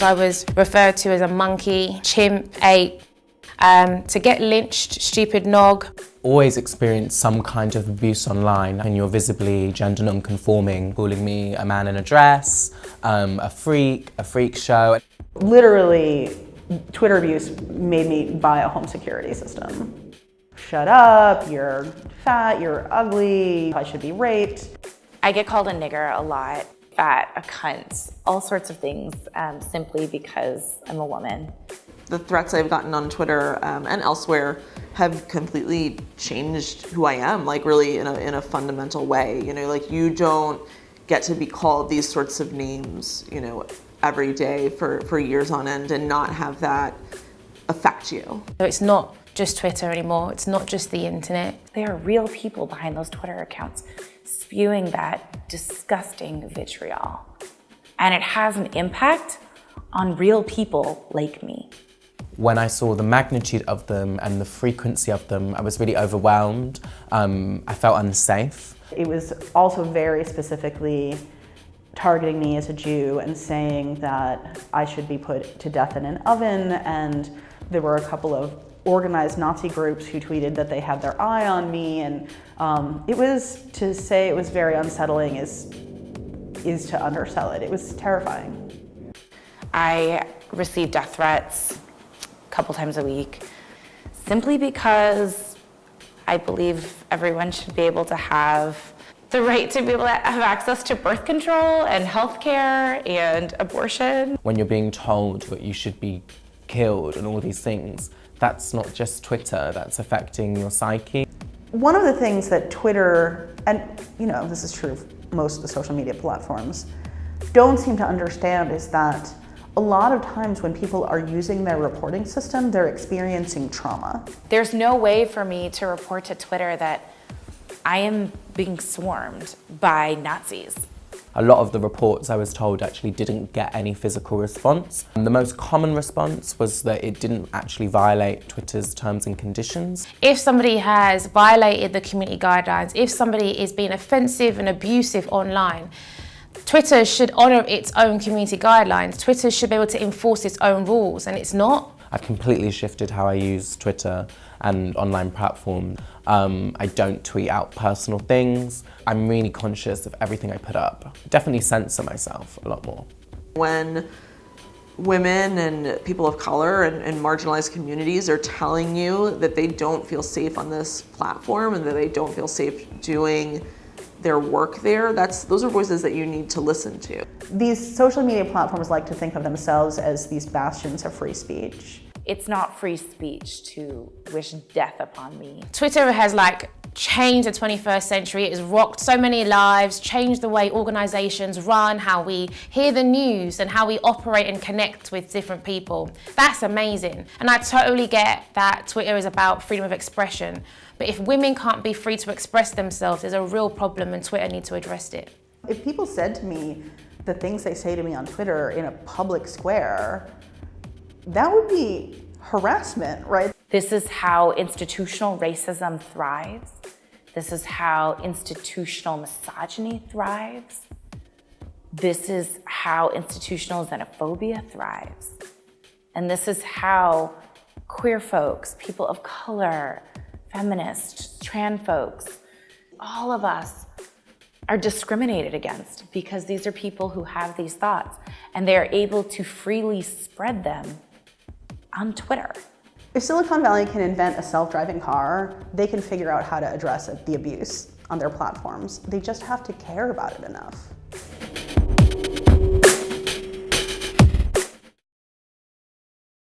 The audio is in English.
I was referred to as a monkey, chimp, ape, to get lynched, stupid nog. Always experience some kind of abuse online, and you're visibly gender non-conforming, calling me a man in a dress, a freak show. Literally, Twitter abuse made me buy a home security system. Shut up, you're fat, you're ugly, I should be raped. I get called a nigger a lot, fat, a cunt, all sorts of things, simply because I'm a woman. The threats I've gotten on Twitter and elsewhere have completely changed who I am, like really in a fundamental way. You know, like you don't get to be called these sorts of names, you know, every day for years on end and not have that affect you. So it's not just Twitter anymore, it's not just the internet. There are real people behind those Twitter accounts spewing that disgusting vitriol. And it has an impact on real people like me. When I saw the magnitude of them and the frequency of them, I was really overwhelmed. I felt unsafe. It was also very specifically targeting me as a Jew and saying that I should be put to death in an oven, and there were a couple of organized Nazi groups who tweeted that they had their eye on me, and it was, to say it was very unsettling is to undersell it. It was terrifying. I received death threats a couple times a week, simply because I believe everyone should be able to have the right to be able to have access to birth control and healthcare and abortion. When you're being told that you should be killed and all these things, that's not just Twitter, that's affecting your psyche. One of the things that Twitter, and you know, this is true of most of the social media platforms, don't seem to understand is that a lot of times when people are using their reporting system, they're experiencing trauma. There's no way for me to report to Twitter that I am being swarmed by Nazis. A lot of the reports, I was told, actually didn't get any physical response. And the most common response was that it didn't actually violate Twitter's terms and conditions. If somebody has violated the community guidelines, if somebody is being offensive and abusive online, Twitter should honour its own community guidelines. Twitter should be able to enforce its own rules, and it's not. I've completely shifted how I use Twitter and online platforms. I don't tweet out personal things. I'm really conscious of everything I put up. Definitely censor myself a lot more. When women and people of color and marginalized communities are telling you that they don't feel safe on this platform and that they don't feel safe doing their work there, those are voices that you need to listen to. These social media platforms like to think of themselves as these bastions of free speech. It's not free speech to wish death upon me. Twitter has changed the 21st century. It has rocked so many lives, changed the way organizations run, how we hear the news and how we operate and connect with different people. That's amazing. And I totally get that Twitter is about freedom of expression. But if women can't be free to express themselves, there's a real problem and Twitter needs to address it. If people said to me the things they say to me on Twitter in a public square, that would be harassment, right? This is how institutional racism thrives. This is how institutional misogyny thrives. This is how institutional xenophobia thrives. And this is how queer folks, people of color, feminists, trans folks, all of us are discriminated against because these are people who have these thoughts and they're able to freely spread them on Twitter. If Silicon Valley can invent a self-driving car, they can figure out how to address the abuse on their platforms. They just have to care about it enough.